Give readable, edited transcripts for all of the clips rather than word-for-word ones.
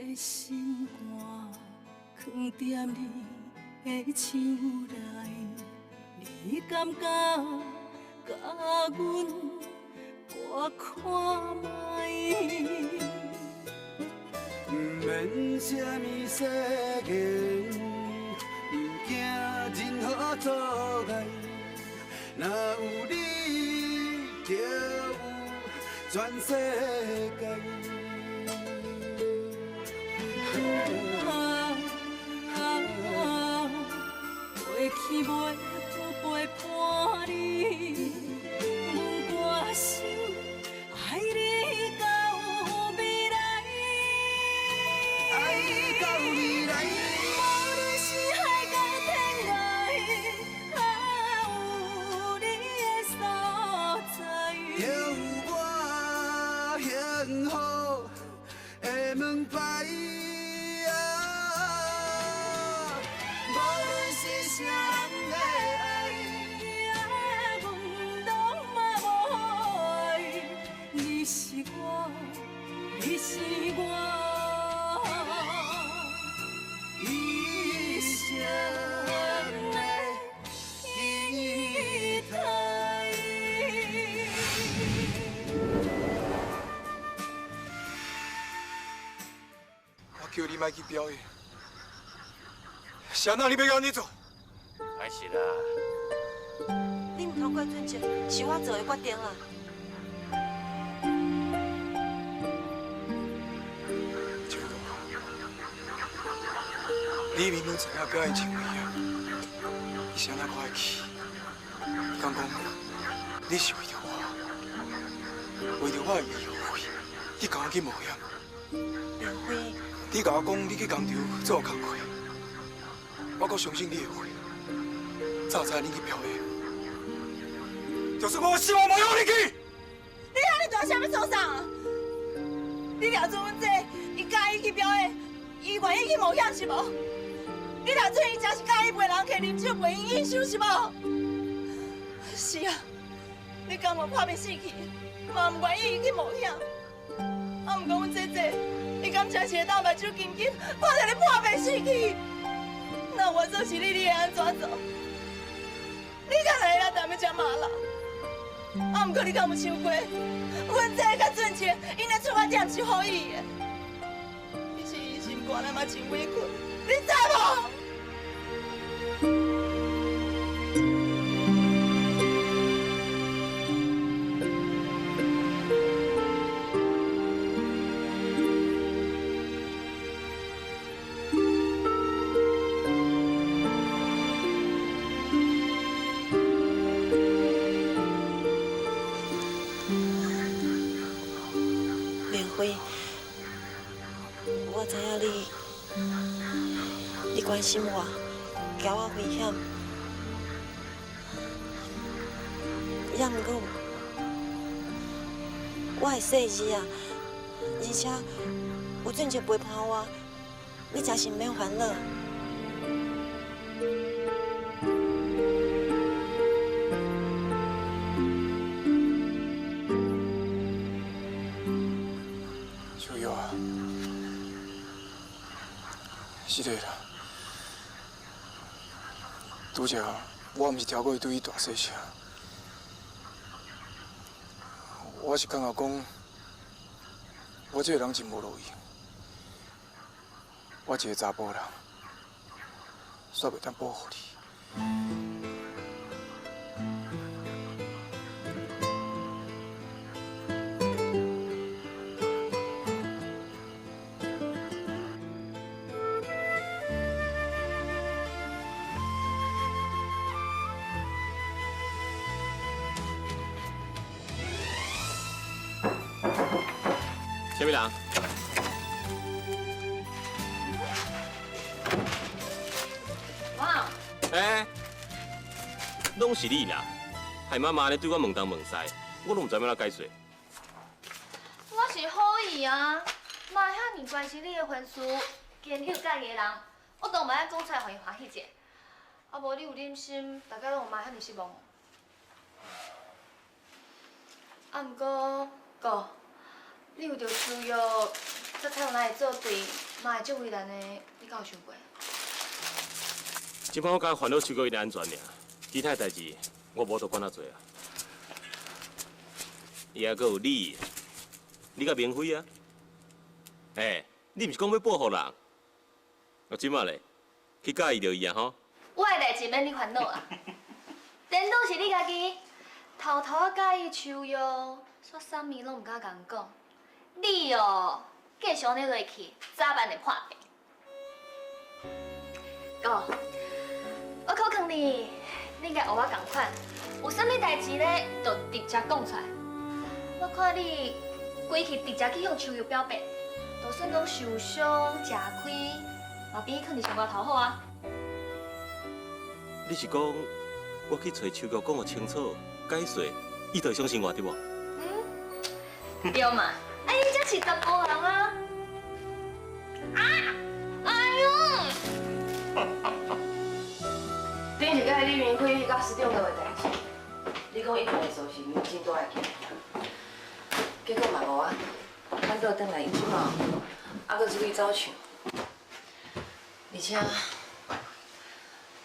的心肝藏在你的手内，你敢觉甲阮我看卖？不免什么世间，不惊任何阻碍，若有你，就有全世界。过去袂有陪伴你，阮心爱你到未来。爱到未来。无论是海角天涯，有你的所在，就有我幸福的门牌。无论是啥人的爱，阮拢嘛无爱。你是我，你是我。一生的期待。我叫你莫去表演，谁让你要安尼做？歹势啦，你唔通怪俊杰，是我做的决定啦。秋冬，你明明知影表演真危险，你谁人我爱去？你敢讲你是为着我，为着我的以后，你跟我去冒险？梁辉，你甲我讲你去工厂做工课，我阁相信你的话。早知你去表演，就算我死我嘛要你去。你安尼大声要做啥？你抓住阮这，伊介意去表演，伊愿意去冒险是无？你抓住伊，真是介意陪人客啉酒，陪因应酬是无？是啊，你甘愿拍拼死去，嘛唔愿意伊去冒险。啊，毋过阮姐姐，伊敢真是会当目睭紧紧，看着你破病死去。那我做是你，你会安怎做？你敢会晓踮要食麻辣？啊，毋过你敢有想过，阮这甲俊杰，因的出发点是好意的，其实伊心肝内嘛真委屈，你知无？我知影你关心我，惊我危险，也毋过我会细字啊，而且有俊杰陪伴我，你真是免烦恼。小月啊，是的啦。拄则我毋是超过对伊大细声，我是感觉讲，我这个人真无路用，我一个查甫人，煞袂当保护你。什么人？哇！哎，拢是你啦！害妈妈咧对我问东问西，我拢唔知要怎解释。我是好意啊，嘛遐尔关心你的婚事，坚守家己的人，我当然爱讲出来，互伊欢喜者。啊无你有忍心，大家拢有嘛遐尔失望。啊，毋过哥。你为着需要，才有哪会做对，妈会这为难的，你敢有想过？即摆我甲烦恼手个伊的安全尔，其他代志我无多管遐多啊。伊还阁有你，你甲明辉啊？你毋是讲要报复人？我即摆咧去介意着伊啊吼？我的代志免你烦恼啊，颠倒是你家己偷偷啊介意秋药，煞啥物拢毋敢甲人讲。你哦，继续安尼落去，早晚会破病。哥，我考劝你，你甲学我同款，有啥物代志咧，就直接讲出来。我看你规气直接去向秋药表白，就算讲受伤、吃亏，嘛比囥伫上外头好啊。你是讲我去找秋菊讲个清楚解释，伊就会相信我对无？对嘛？哎，你这是查甫人啊！哎呦！顶一摆李明辉甲施长德的代志，你讲伊定会收拾，真大个气，结果嘛无啊，反倒转来因即嘛，还阁出去走唱，而且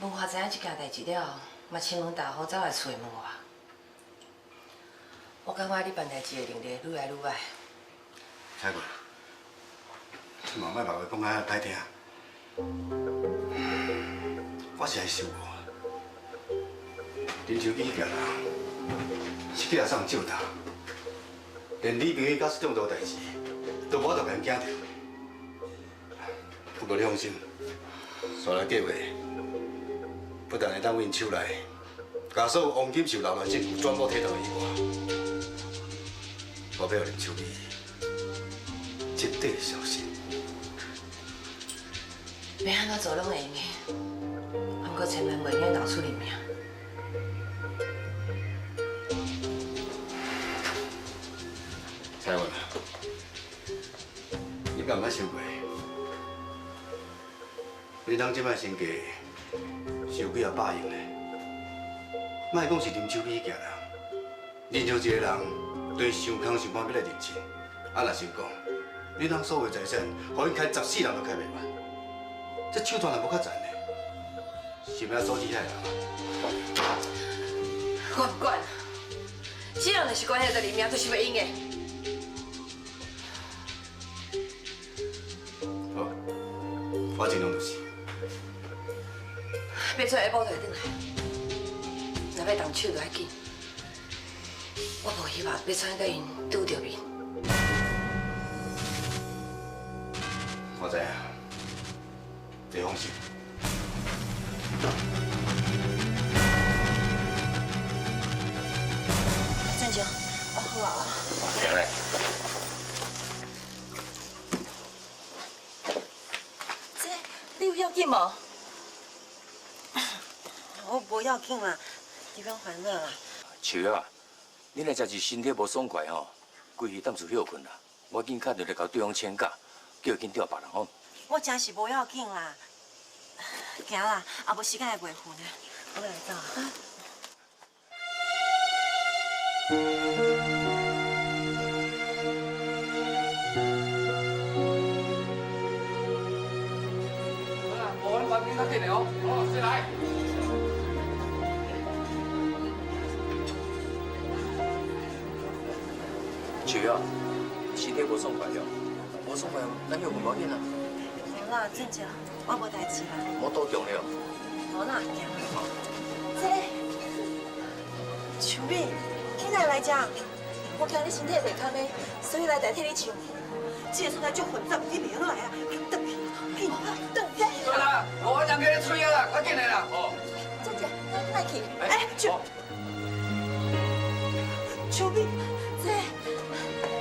文华知影这件代志了后，嘛亲门大户走来找问我。我感觉你办代志的能力愈来愈歹。彩桂，你嘛莫把话讲遐歹听。我是来想我，林秋喜迄家人是去来送酒头，连李明宇甲这么多代志，都我都甲因惊着。不过你放心，所来计划不但会当阮手内，把所有黄金受留的证据全部摕到伊我。我要林秋喜彻底消失。要安怎做拢会用的，不过千万袂用闹出人命。彩云，你敢捌想过，你当即摆身价受几啊百亿呢？莫讲是林秋喜迄家人，任何一个人。对想空想办要来认亲，啊若想讲，你当所有财产，互因开14人都开袂完，这手段也无较赚呢。是要阻止遐人啊？我不管，既然就是关系到人命，就是袂用的。好，我尽量就是。别出下晡就会转来，若要动手就要紧。我无希望要再甲因拄着面。我知影，你放心。正经，好啊。行嘞。这你有要紧无？我无要紧啦，你不用烦恼啦。树啊，你若真是身体无爽快吼，规日当厝休困啦。我紧敲着来甲对方请假，叫伊紧调别人吼。我真是无要紧啦，行啦，也无时间来陪父呢，我来走啊。好啦，无咱环境较紧的哦，好，先来。树啊，身体无爽快了，无爽快，咱休困无要紧啦。无啦，正经，我无代志啦。莫多重了。无啦，行。这，秋美，你哪来遮？我惊你身体袂堪的，所以来代替你唱。这个所在足混杂，你袂来啊！等去，去，等去。好啦，无人叫你吹啊啦，快进来啦！哦。正经，来去。哎，秋，秋美，这，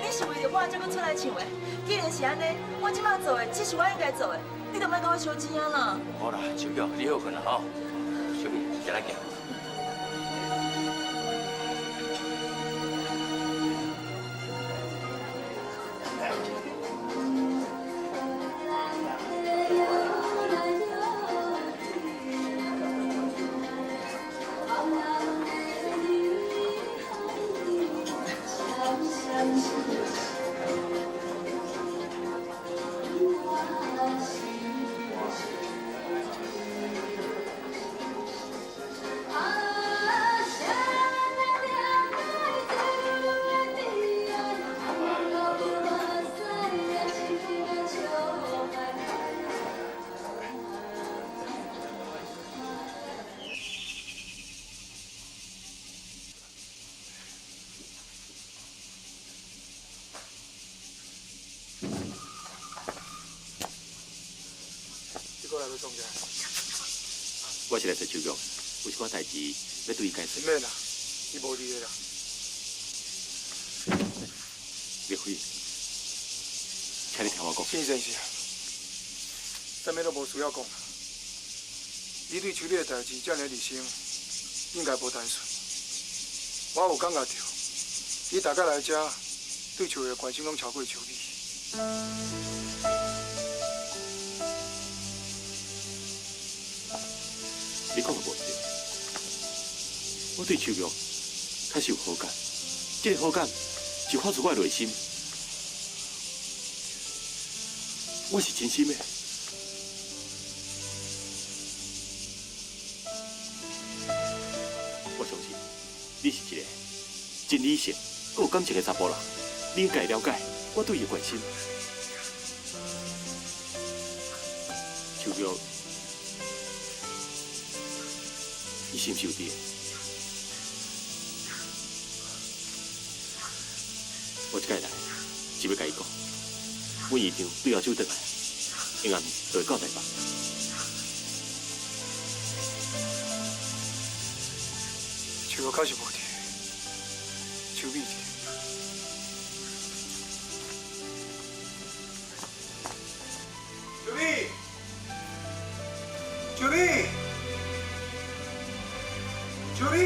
你是为着我才搁出来唱的？既然是安尼，我即摆做的只是我应该做的，你就莫跟我相争啊啦。好啦，树啊，你休困啦吼。小美，行来行。送起来。我是来找秋玉，有一寡代志要对伊解释。免啦，伊无伫个啦。岳飞，请你听我讲。先生是啊，啥物都无需要讲啦。你对秋丽的代志这么热心，应该无单纯。我有感觉到，你大概来遮对秋丽的关心拢超过秋丽。你讲的无对，我对秋玉确实有好感，这个好感就发自我的内心，我是真心的。我相信你是一个真理性、佮有感情的查甫人，你应该了解我对伊的关心。秋玉。伊是毋是有伫？我即摆来是要甲伊讲，阮姨丈对后手转来，永暗就会到台北。秋玉确实无伫，秋美伫。秋美，秋美。秋丽，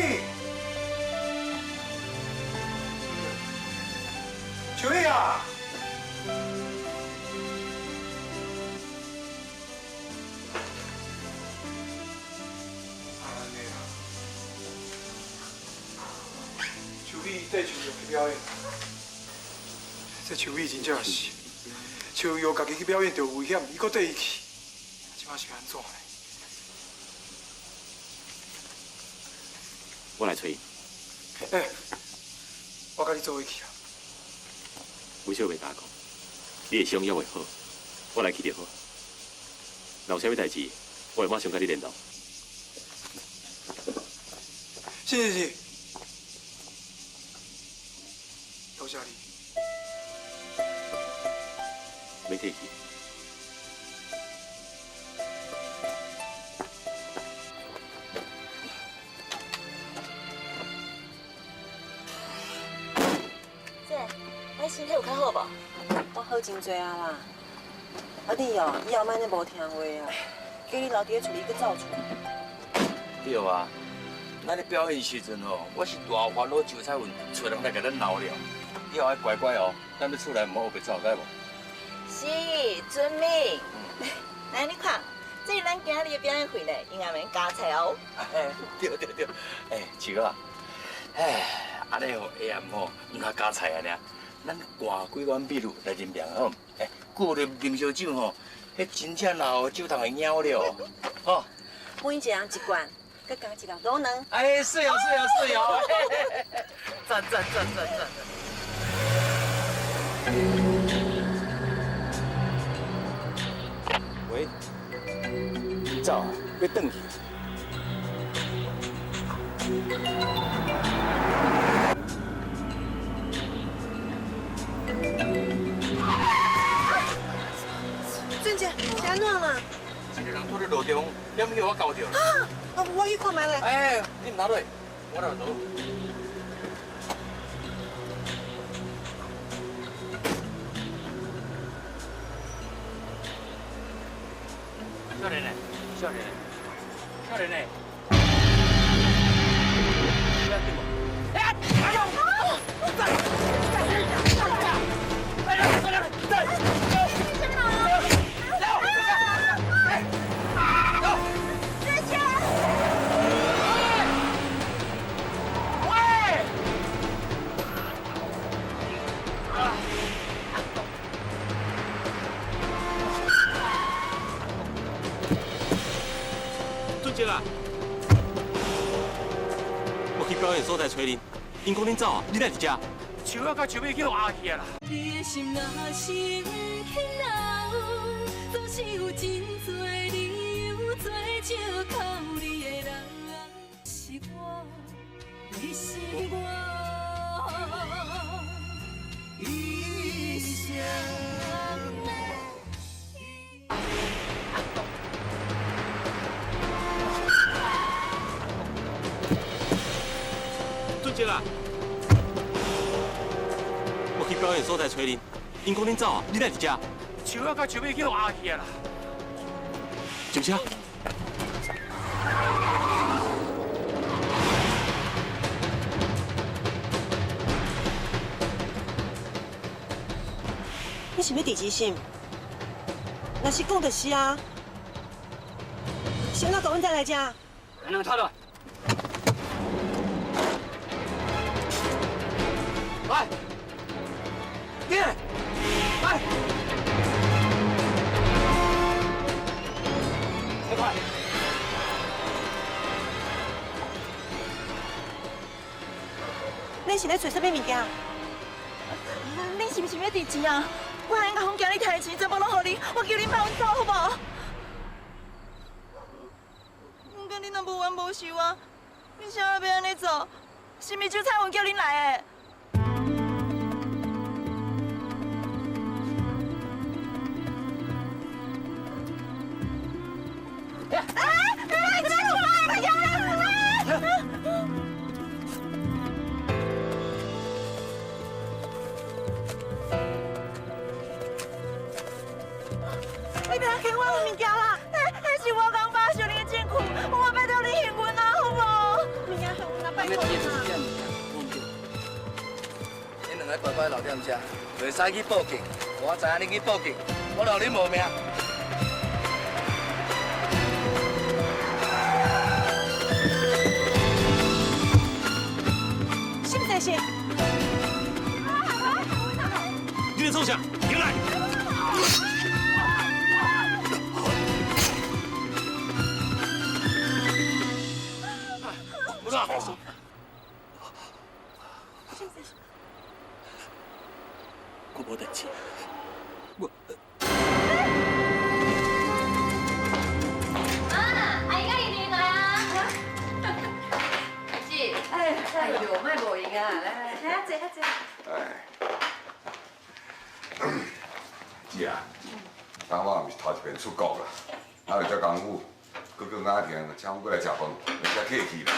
秋丽啊！安尼啊，秋丽带秋玉去表演，这秋美真正是，秋玉家己去表演就有危险，伊搁带伊去，即摆是安怎呢？我来找伊。我甲你做伙去啊。为啥袂甲我讲？你的伤也会好，我来去就好。若有啥物代志，我会马上甲你联络。是，多谢你。没客气。你身体有较好无？我好真多啊啦。啊你哦，以后莫呢无听话啊，叫你留伫咧厝里去走出。对啊，咱咧表演时阵哦，我是大烦恼韭菜云，找人来甲咱闹了。以后要乖乖哦，咱要出来唔好白走，该无？是，遵命。来，你看，这是咱今日的表演会咧，应该免加菜哦。对，树啊，安尼哦，下暗吼，唔通加菜啊尔。咱换几碗秘鲁来啉凉好，顾着啉烧酒吼，迄真正老酒堂会舀了，吼。每一人一罐，再加一粒卤卵。是哦，赞。喂，走啊，要转去。俊姐，是安怎啦？一个人拄伫路中，点去我交着。我去看卖咧。你唔拿落，我来倒。少年呢？不要动俊啊！我去表演所在找恁，因讲恁走啊，你来伫遮？树啊，甲树尾叫阿去啊啦！你的心若是轻柔，总是有真多理由做借口。你的人是我，你是我，一生的。息啊！我去表演所在找恁，因讲恁走啊，你来伫遮？树仔甲树尾去挖去啊啦！上车。你是要第几心？若是讲就是啊。先哪个阮再来遮？两套了。来，进来，来，快！你是咧找什么物件？你是不是要伫钱啊？我应该封叫你摕的钱全部拢互你，我叫你放阮走好无？不过你若无冤无仇啊，你啥要安尼做？是毋是周彩云叫恁来的？你别给我有物件啦！迄是我刚发小你的金库，我拜托你还阮啊，好无？物件还阮啊，拜托啦！你两个乖乖留踮遮，袂使去报警。我知影你去报警，我留你无命。是不是是？你在做啥？进来！不是。我无代志。阿姨，你进来啊！姐，哎呦，卖无闲啊！来，坐。姐啊，当我毋是头一遍出国啦，哪有遮功夫，搁叫阿婷请我过来食饭，人家客气啦。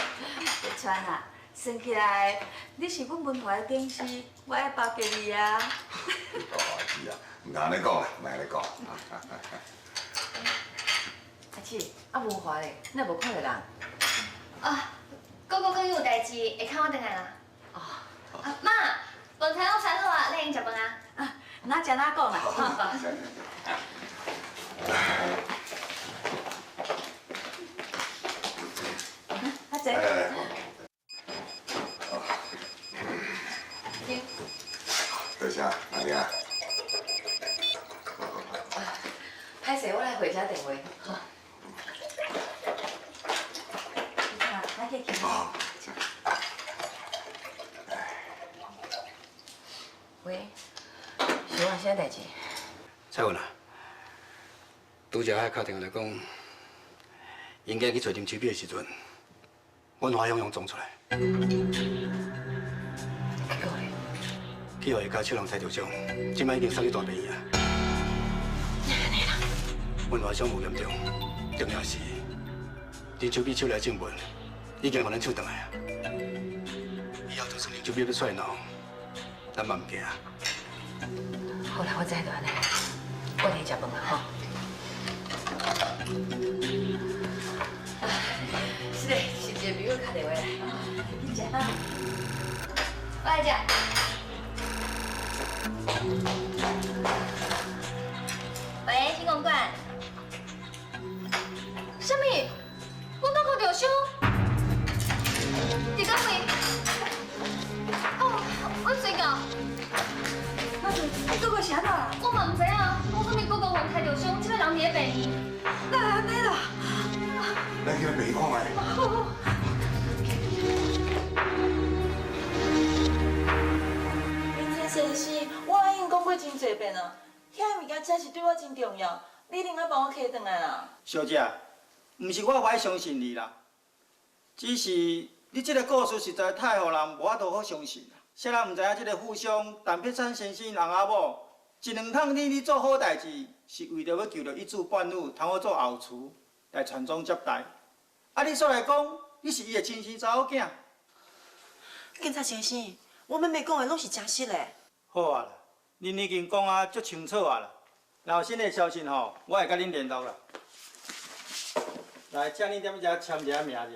别川啊，算起来你是阮文华的顶司，我爱包给你啊。姐啊，唔通安尼讲啦，唔安尼讲。阿姊，文华嘞，你无看到人？啊，哥哥讲有代志，会看我回来啦。哦。妈，饭菜拢餐好啊，咱用食饭啊。啊，哪食哪讲啦。阿姐。来，多谢阿玲啊。歹势，我来回家电话。好。咱去去。喂，是我啥代志？彩云啊，拄则遐敲电话来讲，应该去找林秋碧的时阵，阮华勇撞出来。结果咧？去互伊家手人栽着伤，即摆已经送去大病院啊。阮华伤无严重，重要是林秋碧手内证文已经互咱抢倒来啊。以后就算林秋碧要出来闹，咱嘛唔惊啊。好啦，我知就安尼，我去食饭啊吼。是嘞，是一个朋友打电话来，你食啊？我来食。喂，新公馆。什么？我脑壳着伤？伫倒位？哦，我睡觉。你哥哥是安怎啦？我嘛唔知啊，我什么哥哥魂开着伤，即个人伫咧病院。那安尼啦？咱去病院看卖。林先生是，我已经讲过真侪遍啊，遐物件真是对我真重要，你一定要帮我摕转来啦。小姐，毋是我歹相信你啦，只是你这个故事实在太互人无法度好相信啦。谁人毋知影这个富商陈碧山先生人阿某，一两趟你做好代志，是为着要救着一主半女，通好做后厨来传宗接代。啊，你说来讲，你是伊的亲生查某囝。警察先生，我妹妹讲的拢是真实的。好啊啦，恁已经讲啊足清楚啊啦。若有新的消息吼，我会甲恁联络啦。来，请恁踮遮签一下名者。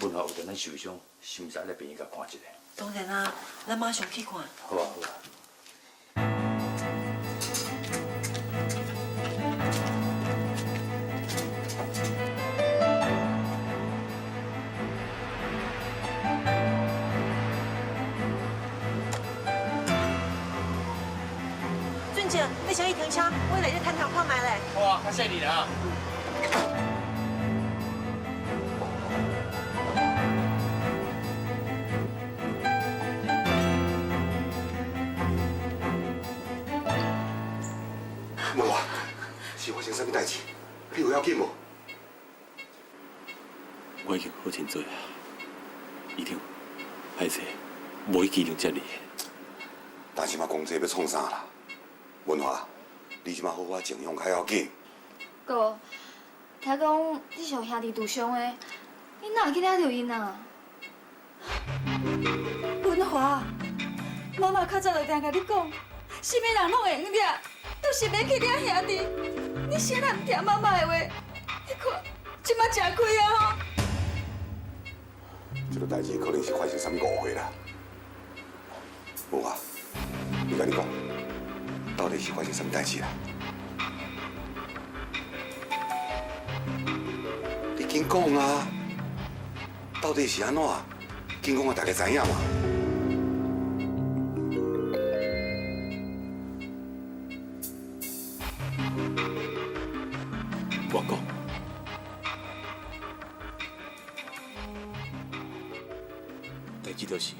文华有阵咱受伤，是毋是爱来病院甲看一下？当然啦，咱马上去看。好啊，好啊。俊姐，你先去停车，我来这探头看卖咧。好啊，较谢你啦。无啊，是发生啥物代志？你有要紧无？我已经好真多啊，医生，歹势，无去机场接你。但是嘛，讲这要创啥啦？文华，你即马好好静养较要紧。哥，听讲你是有兄弟拄伤的，你哪会去领着因啊？文华，妈妈较早就定甲你讲，什么人拢会用掠，都是免去掠兄弟。你谁人唔听妈妈的话？你看，即马吃亏啊吼！这个代志可能是发生啥物误会啦。文华，你甲你讲，到底是发生啥物代志啦？你紧讲啊！到底是安怎？紧讲啊，大家知影嘛？我讲，代志就是，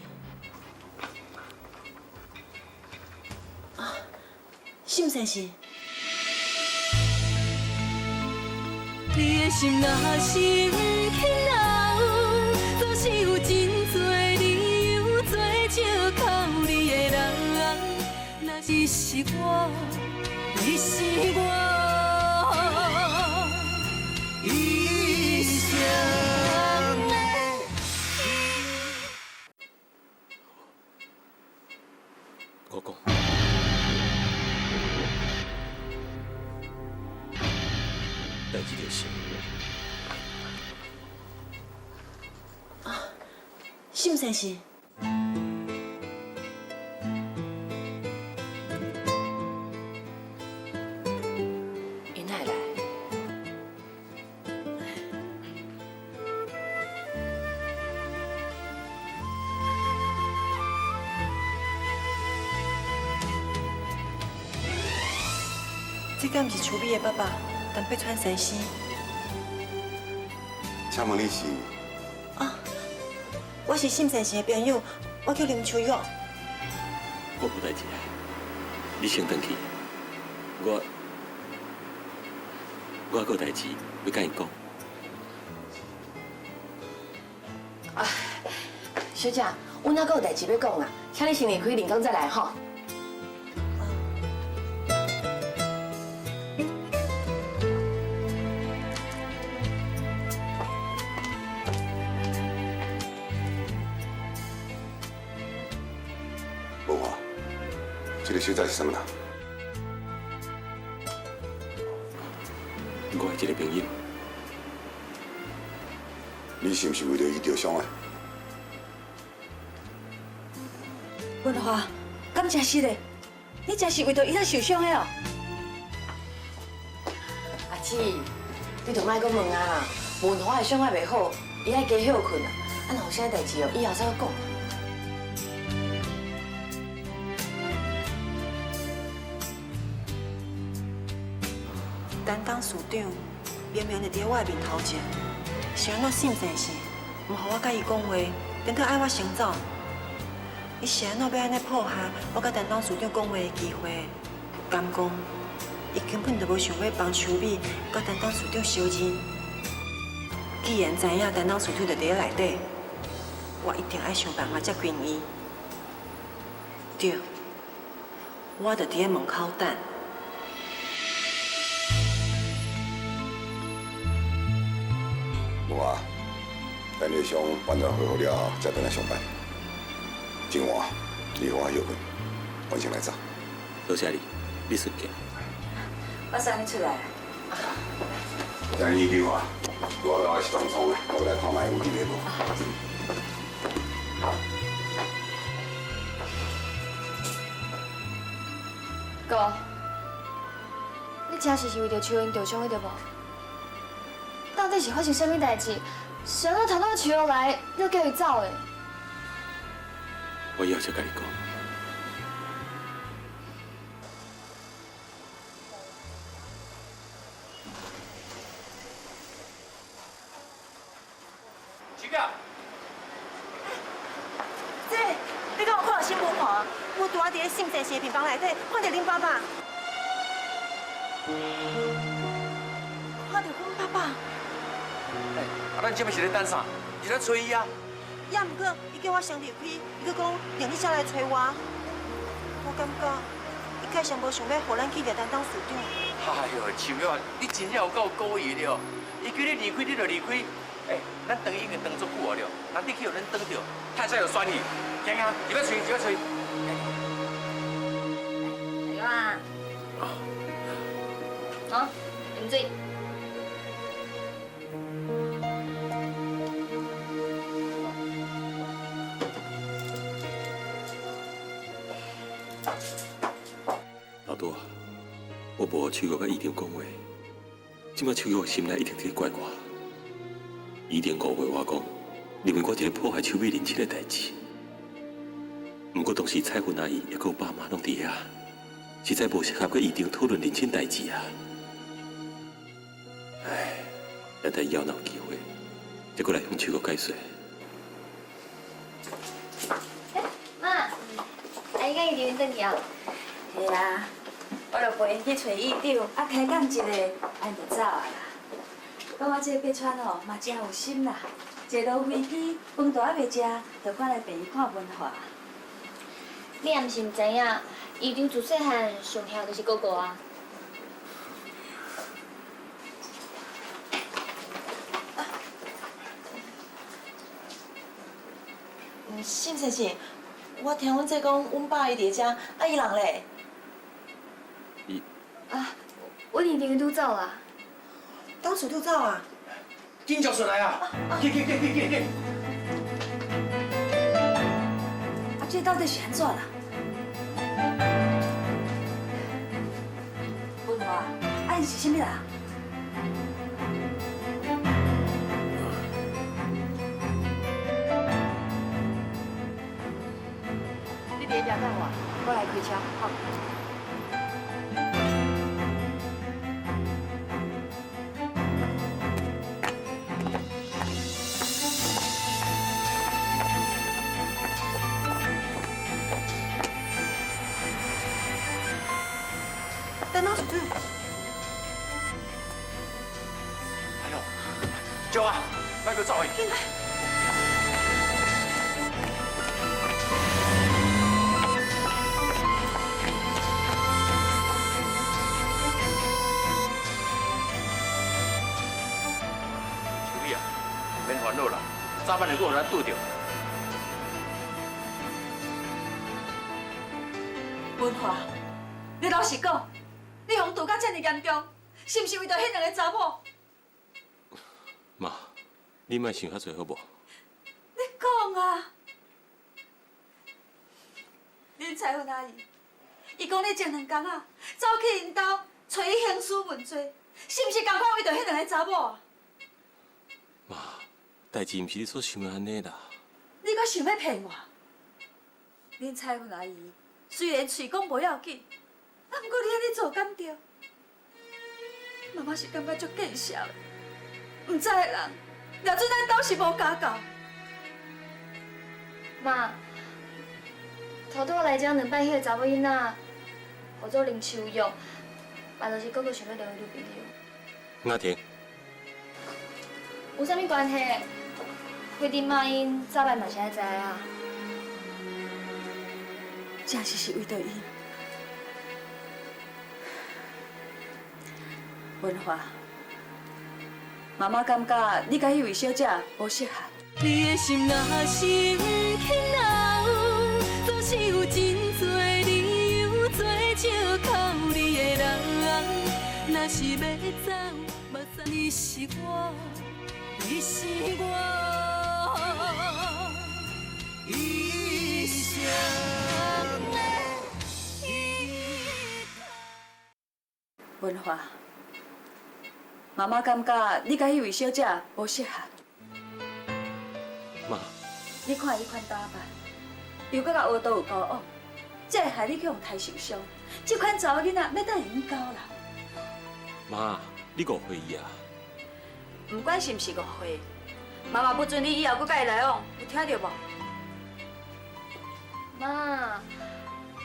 沈先生，你的心若是不肯留，总是有真多理由做借口你的人。若你是我，你是我。一生的。我讲，代志就是，沈先生，因哪会来？这敢不是楚美的爸爸，陈柏川先生？请问你是？我是沈先生的朋友，我叫林秋玉。我无代志啊，你先回去，我还有代志要甲伊讲。小姐，阮还阁有代志要讲啦，请你先离开，林刚再来吼。文华，这个小姐是什么人？我的一个朋友，你是不是为了伊受伤的？文华，敢真是嘞？你真是为着伊才受伤的哦？阿姊，你就莫阁问啊啦，文华的伤害袂好，伊爱加休困啊。啊，若有啥代志哦，以后再讲。担当署长明明就伫我的面头前，是安怎沈先生唔互我甲伊讲话，等到爱我先走？伊是安怎要安尼迫害我甲担当署长讲话的机会？敢讲伊根本就无想要帮秋美甲担当署长相认。既然知影担当署长就伫咧内底，我一定爱想办法接近伊。对，我就伫咧门口等。检验伤完全恢复了后，才回来上班。今晚你和我休困，晚上来走。多谢你，你顺见。我送你出来。等你叫我，我是当冲的，我来看卖有几个无。哥，你真是为着树因着伤的对无？到底是发生什么代志？谁让谈到树落来，要叫伊走的？我以后再跟你讲。奇妙，姐，你敢有看到新闻看？我拄仔伫咧信社视频房内底看到恁爸爸，看到阮爸爸。咱这边是咧等啥？是咧找伊啊？也毋过，伊叫我先离开，伊佫讲让你才来找我。我感觉伊介绍无想要互咱去立担当署长。哎呦，奇妙，你真正有够故意了！伊叫你离开，你就离开。咱等已经等足久了，难得去有咱等到，太再有酸气。行啊，入要吹，入要吹。来啊！好，饮水。老大，我无去过甲医长讲话，即摆秋玉心内一定在怪我。医长误会我讲，认为我一个破坏秋美人生的代志。不过当时彩云阿姨也有爸妈拢伫遐，实在无适合甲医长讨论人生代志啊。唉，咱等以后若有机会，再过来向秋玉解说。妈，阿姨甲伊留等去啊？是啊，我就陪因去找医长，啊开讲一下，咱就走啊啦。讲我这个八川哦，嘛真有心啦。坐落飞机，饭都还未食，就赶来陪伊看文化。你也毋是毋知影，医长自细汉上兄就是哥哥啊。信先生，我听阮姐讲，阮爸伊伫遮，啊伊人咧？啊，阮医长拄走啦。当署拄走啊？紧叫出来啊！去！啊，这到底是安怎啦？文华，啊因是啥物人？你伫遐等我，我来开车，好。担当署长。哎呦，叫啊，那个走去。秋丽啊，免烦恼啦，早晚就搁有咱拄着。文华，你老实讲，你风度甲这么严重，是毋是为着迄两个查某？妈，你莫想遐多好无？你讲啊！恁彩云阿姨，伊讲你前2天啊，走去因兜找伊兴师问罪，是毋是共款为着迄两个查某啊？妈，代志毋是你所想的安尼啦。你阁想要骗我？恁彩云阿姨虽然嘴讲无要紧，啊，不过你安尼做敢对？妈妈是感觉足见笑的，唔知的人，了准咱兜是无家教。妈，头拄来讲2摆迄个查某囡仔，叫做林秋玉，嘛就是哥哥想要交女朋友。阿婷，有啥物关系？规定妈因早摆嘛是爱知啊。真是为着伊。文华，妈妈感觉你甲迄位小姐无适合。你的心若生气恼，总是有真多理由做借口。你的人，若是要走，目屎你是我，你是我一生的依靠。文华，妈妈感觉你甲迄位小姐无适合。妈，你看伊款打扮，又搁甲学道有交往，这会害你去互刣受伤。这款查某囡仔要等会用交啦。妈，你误会伊啊！不管是毋是误会，妈妈不准你以后搁甲伊来往，有听到无？妈，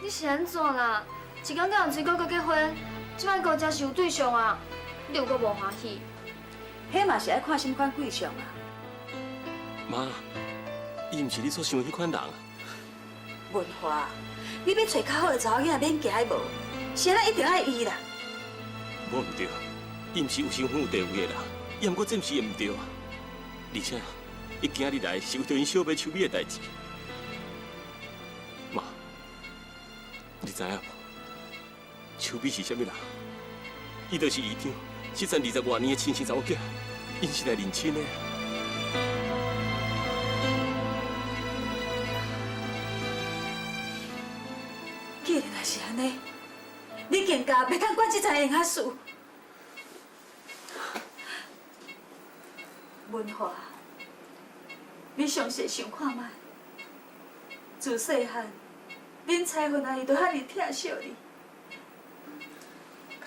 你是安怎啦？一天到晚追哥哥结婚，即摆高真是有对象啊，你有搁无欢喜？迄嘛是爱看什么款对象啊？妈，伊毋是你所想的迄款人啊！文华，你要找较好的查某囡仔免惊无？是安尼一定爱伊啦。无毋对，伊毋是有身份有地位的人，伊毋过这毋是伊毋对啊！而且，伊今日来是为着因小妹秋美的代志。妈，你知影无？秋美是啥物人？伊就是姨丈，13、20多年的亲生查某囝，因是来认亲的。既然若是安尼，你更加袂当管这件闲事。文华，你详细想看卖，自细汉，恁彩云阿姨就遐尼疼惜你。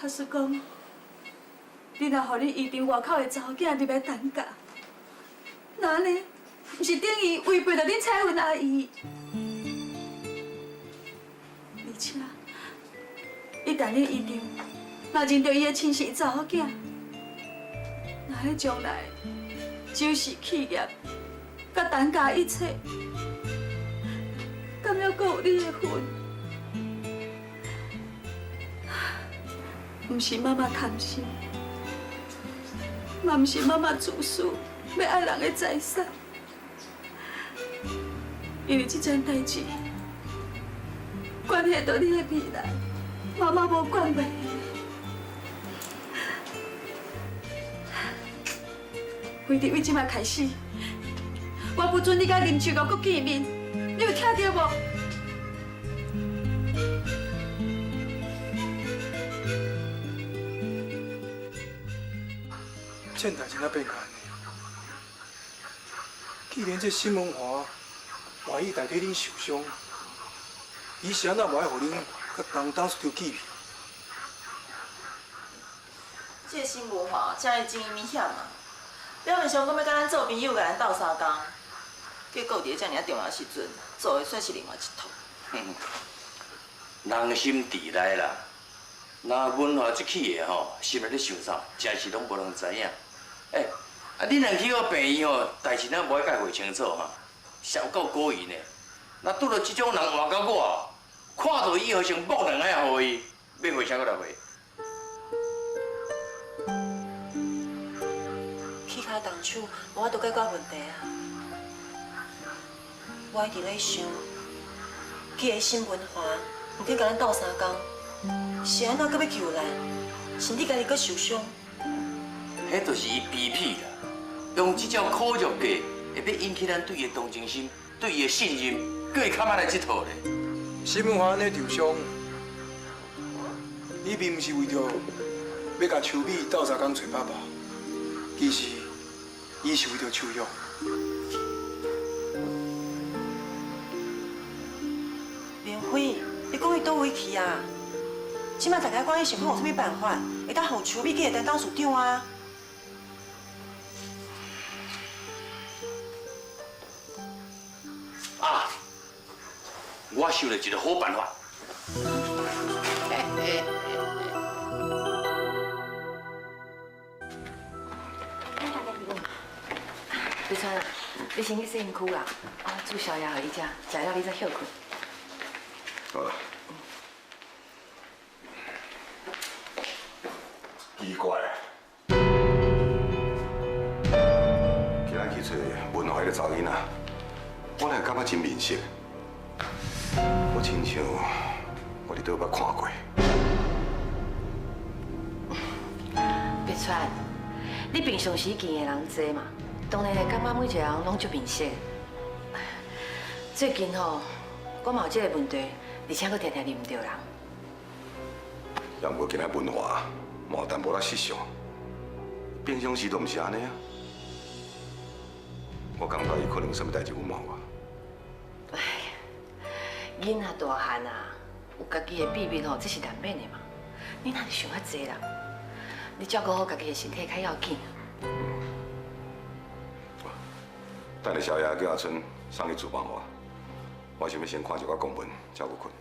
假使讲，你若互你姨丈外口的查某囝入来担架，那安尼，毋是等于违背了恁彩云阿姨？而且，一旦恁姨丈若认着伊的亲生查某囝，那迄将来就是企业、甲担架一切，敢还阁有你的份？毋是妈妈贪心，嘛毋是妈妈自私，要爱人的财产。因为这件代志关系到你的未来，妈妈无管袂。为着为即摆开始，我不准你甲林秋瑶阁见面，你有听到无？这代志哪变甲安尼？既然这沈文华怀疑代替恁受伤，伊是安怎无爱互恁甲同当初着见面？这沈文华真会真危险啊！表面上讲要甲咱做朋友，甲咱斗相共，结果伫遮尔重要的时阵，做的却是另外一套。人心伫内啦，那文华即起的吼，心内咧想啥，真是拢无人知影。恁两去到病院吼，代志咱无爱甲会清楚哈，小够过瘾的。那拄到即种人换到我，看到伊好像木两下互伊，要回啥个来回？去卡动手，无法度解决问题啊！我一直咧想，既然沈文华唔去甲咱斗相共，是安怎搁要救咱？身体家己搁受伤？迄就是伊卑鄙啦，用即种苦肉计，会要引起咱对伊的同情心、对伊的信任，搁会较歹来这套咧。沈文华安尼受伤，伊并毋是为着要甲秋美斗相共找爸爸，其实伊是为着秋玉。明辉，你讲伊倒位去啊？即摆大家关于想看有啥物办法，会当互秋美去来担当署长啊？我想了一个好办法。李川，你先去洗身躯啦，煮宵夜互伊食，食了你再休困。好了。奇怪，今仔去找文华个查囡仔，我来感觉真面色。我亲像我伫倒捌看过。别川，你平常时见的人多嘛，当然会感觉每一个人拢足面色。最近吼，我嘛有这个问题，而且佫常常认唔到人。也毋过今仔文化嘛有淡薄仔失常，平常时都毋是安尼啊。我感觉伊可能有啥物代志隐瞒我。哎，囡仔大汉啊，有家己的秘密吼，这是难免的嘛。你哪是想遐济啦？你照顾好家己的身体较要紧。等下宵夜叫阿春送去厨房我，我想要先看一寡公文，才有困。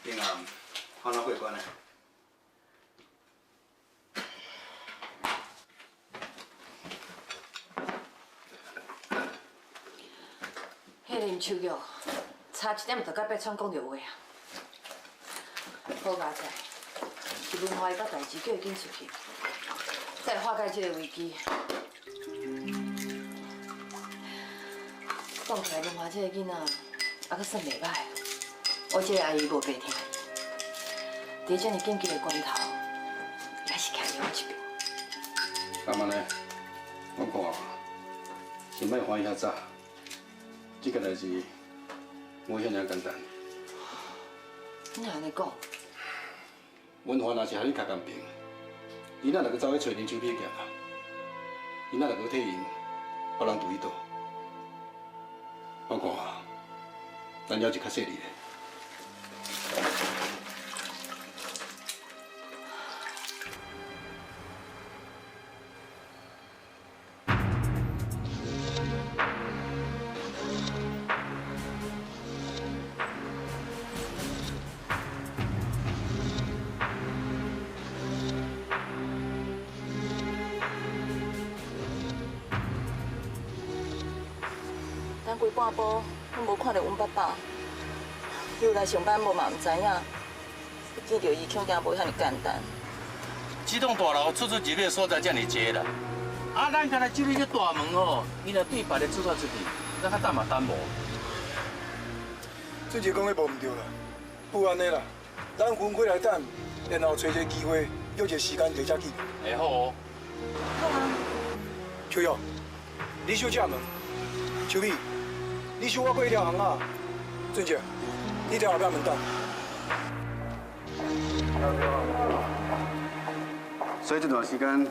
平安，好哪过关呢？迄林秋玉差一点就甲八川讲着话啊！好佳哉，是文化伊把代志叫伊紧出去，再化解这个危机。讲起来，文化这个囡仔还阁算袂歹，我这个阿姨无白听。在这么紧急的关头，也是徛在我这边。干嘛呢？我看啊，先莫欢喜遐早。这个代志无遐尔简单。你哪安尼讲？文化若是和你较公平，伊哪能够走去找林秋碧行啊？伊哪能够替因别人对伊倒？我看啊，咱了是较细腻的。咱规半晡拢无看到阮爸爸，又来上班无嘛，唔知影，见到伊恐惊无遐尼简单。这栋大楼出入入的所在遮尔济啦，啊，咱刚才进入这大门哦，伊若对别的出出去，咱较等嘛等无。俊杰讲的无唔对啦，不安尼啦，咱分开来等，然后找一个机会，约一个时间在遮见。会好哦。好啊。秋玉，你小遮门，秋美，你小我过一条巷仔，俊杰，你在后壁门等。所以这段时间，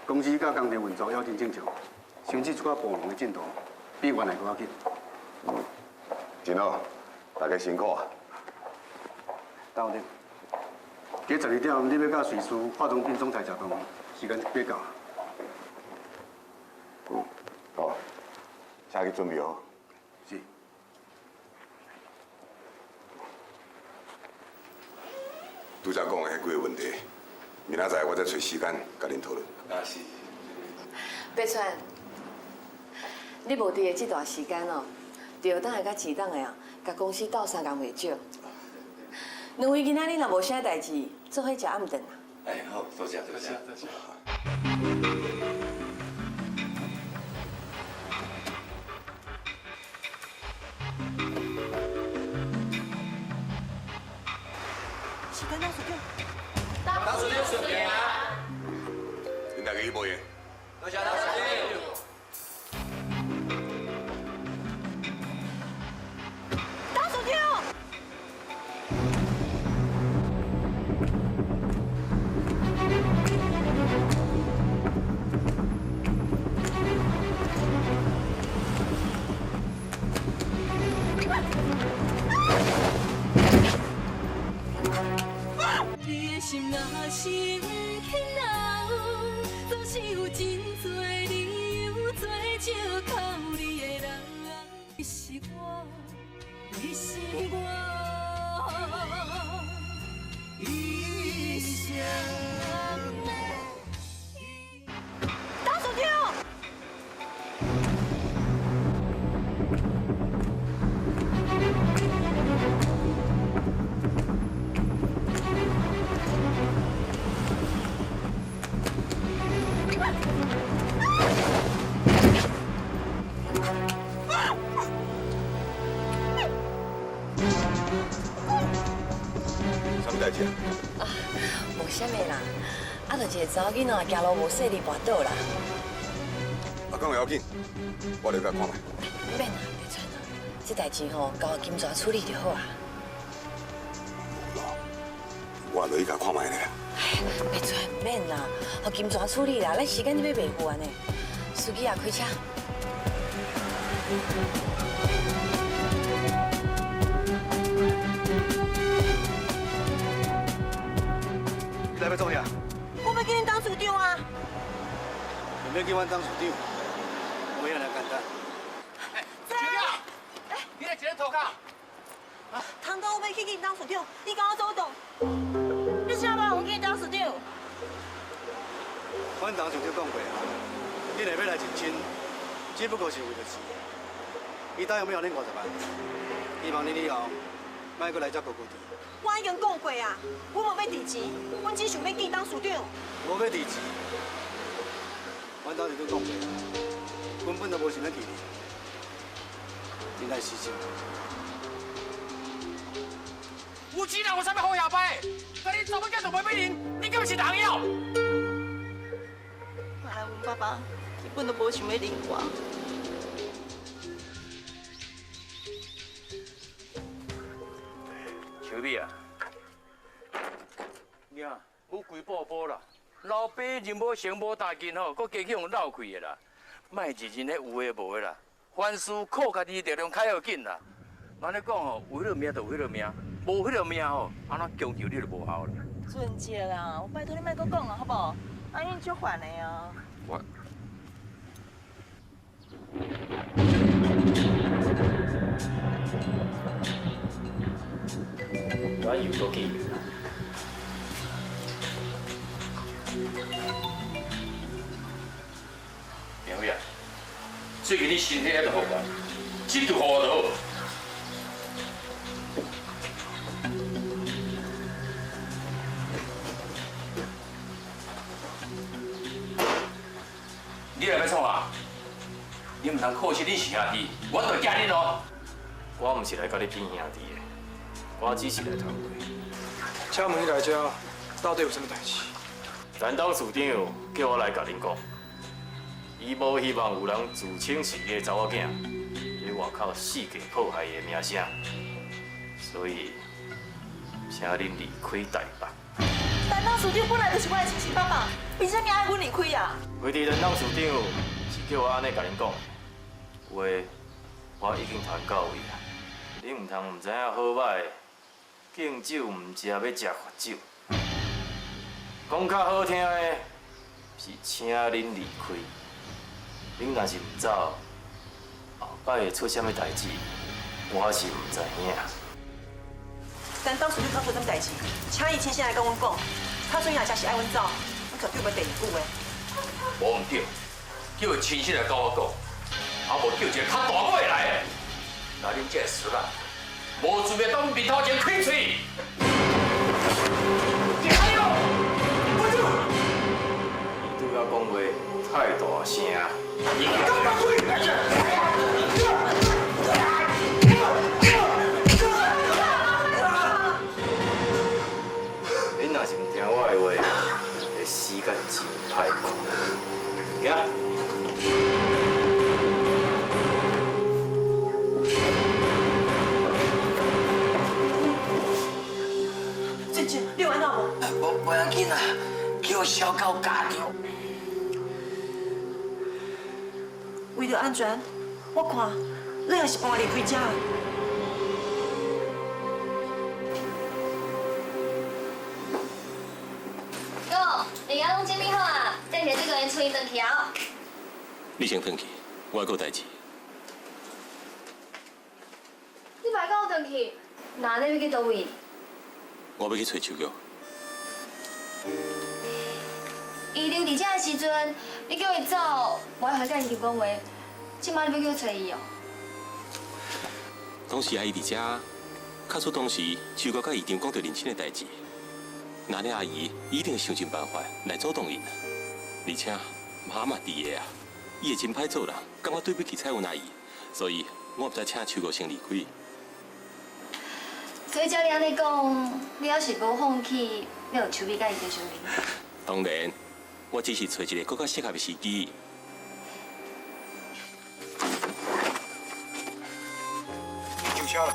公司甲工地运作要真正常，甚至一寡部门的进度比原来搁较紧。真好，大家辛苦啊！到顶。加12点，你要甲瑞士化妆品总裁食饭，时间别到。好，车去准备好。是。拄则讲的迄几个问题，明仔载我再找时间甲恁讨论。啊是。八川，你无伫的这段时间哦，就当下甲迟档的啊，甲公司斗3工袂少。两位囡仔你若无啥代志，做伙食暗顿啊。哎，好，多谢多谢多谢。时间倒数点。倒数点顺便啊！恁大家去无闲？多谢倒数点。倒数点。你的心若是轻柔，总是有真多理由做借口。你的人，你是我，你是我，一生的什么代志啊？无啥物啦，就一个查某囡仔行路无细力跌倒啦。讲袂要紧，我来甲看卖。免啦，别喘啦，这代志吼交金蛇处理就好啊。我落去甲看卖咧。别喘，免啦，互金蛇处理啦，咱时间你要袂赴安尼。司机啊，开车。你来要做啥？我要叫你当处长啊！唔免叫阮当处长，没遐尔简单。小表，你来一个涂骹。唐哥，我要去叫你当处长，你跟我走动。你啥办法我叫你当处长？阮当处长讲过啊，你若要来认真，只不过是为了钱。伊答应要互恁50万，希望你以后莫搁来遮糊糊地。我已经讲过啊，我无要地钱，阮只想要叫你当处长。无要地钱，阮当时都讲过，根本就无想要去你，你来死心。有钱人有啥物好摇摆？但你查某囝就袂俾人，你敢是人妖？原来阮爸爸根本都无想要领我。小美啊，娘，有贵宝宝啦，老爸人无成无大金吼，搁加去用闹开的啦，莫日日咧有诶无诶啦，凡事靠家己力量较要紧啦。咱咧讲吼，为了命就为了命，无迄个命吼，安怎强求你就无效啦。俊杰啦，我拜托你莫搁讲了，好不好？阿英足烦的啊。我我又过去。明辉啊，最近你身体还着好吧？这就好就好。你来要创啊？你唔通可惜你是兄弟，我就惊你咯。我唔是来甲你拼兄弟的，我只是来谈话。请问你来这到底有什么代志？咱董事长叫我来甲恁讲，伊无希望有人自称是伊的查某囝，在外口四界破坏伊的名声，所以请恁离开台北。但当处长本来就是我的亲生爸爸，为什么爱阮离开啊？为伫咱董事长是叫我安尼甲恁讲，话我已经传到位啊。恁唔通唔知影好歹，敬酒唔食要食罚酒。讲较好听的，是请恁离开。恁若是唔走，后摆会出啥物代志，我是唔知影。但当处长讲出什么代志，请伊亲身来跟阮讲。他说伊若真是爱阮走，阮绝对袂第二句的。无唔对，叫伊亲身来甲我讲，啊无叫一个较大个的来的。那恁这个死人，无资格当面头前开嘴。你还有，不住！伊拄要讲话太大声。你干嘛对？恁若是唔听我的话，会死甲真歹看。行。俊杰，你有安怎无？无要紧啦，叫小狗咬着。为了安全，我看你也是搬离开遮。哥，你家拢准备好啊？等下这个人出去登去啊。你先回去，我还有代志。你别跟我登去，那你要去倒位？我要去找秋玉。伊留伫遮的时阵，你叫伊走，我还甲伊讲话。即摆你要叫找伊哦？当时阿姨伫遮，卡出当时秋玉甲姨丈讲着认亲的代志。那呢阿姨一定想尽办法来阻挡因，而且妈嘛伫个啊，伊会真歹做人，感觉对不起彩云阿姨，所以我毋知请秋玉先离开。所以照你安尼讲，你要是无放弃要有秋美甲伊在相认。当然，我只是找一个更加适合的时机。上车了。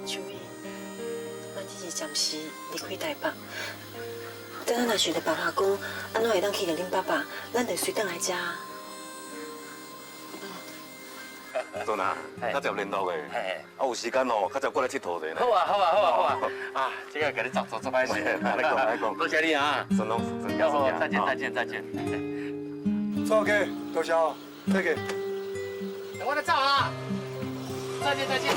秋美，咱只是暂时离开台北。等下若想着办法讲，安怎会当去甲恁爸爸，咱就随转来遮。孙啊，较接联络的，啊有时间哦，较接过来佚佗者。好啊，好啊，好啊，好啊！啊，这个给你做歹势，来讲来讲，多谢你啊！孙龙，要好，再见，再见，再见。走 OK， 多谢哦，再见。我来走啊！再见，再见。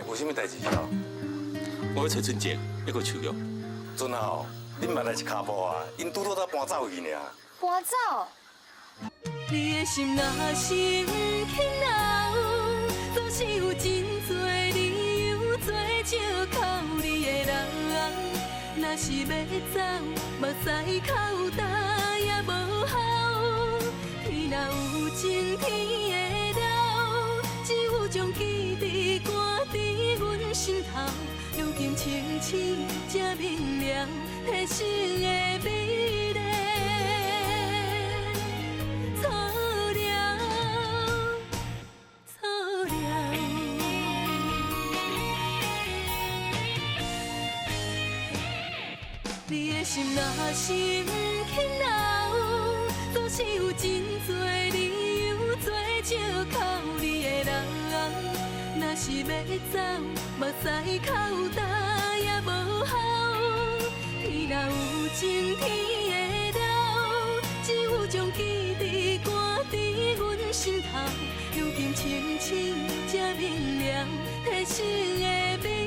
有啥物代志哦？我要找俊杰，要个秋玉。孙啊哦，恁嘛来是骹步啊，因拄到搬走去呢。搬走？你的心若是不肯留，总是有真多理由做借口你的人。若是要走，目屎口干也无效。天若有情，天会了，只有将记忆赶伫阮心头。如今清醒才明了，体生的美丽。错了，错了。你的心若是不肯留，总是有真多理由做借口你的人。若是要走，目屎口干也无效。天若有情，天会了，只有将记忆赶伫阮心头。如今清醒才明了，体生的美。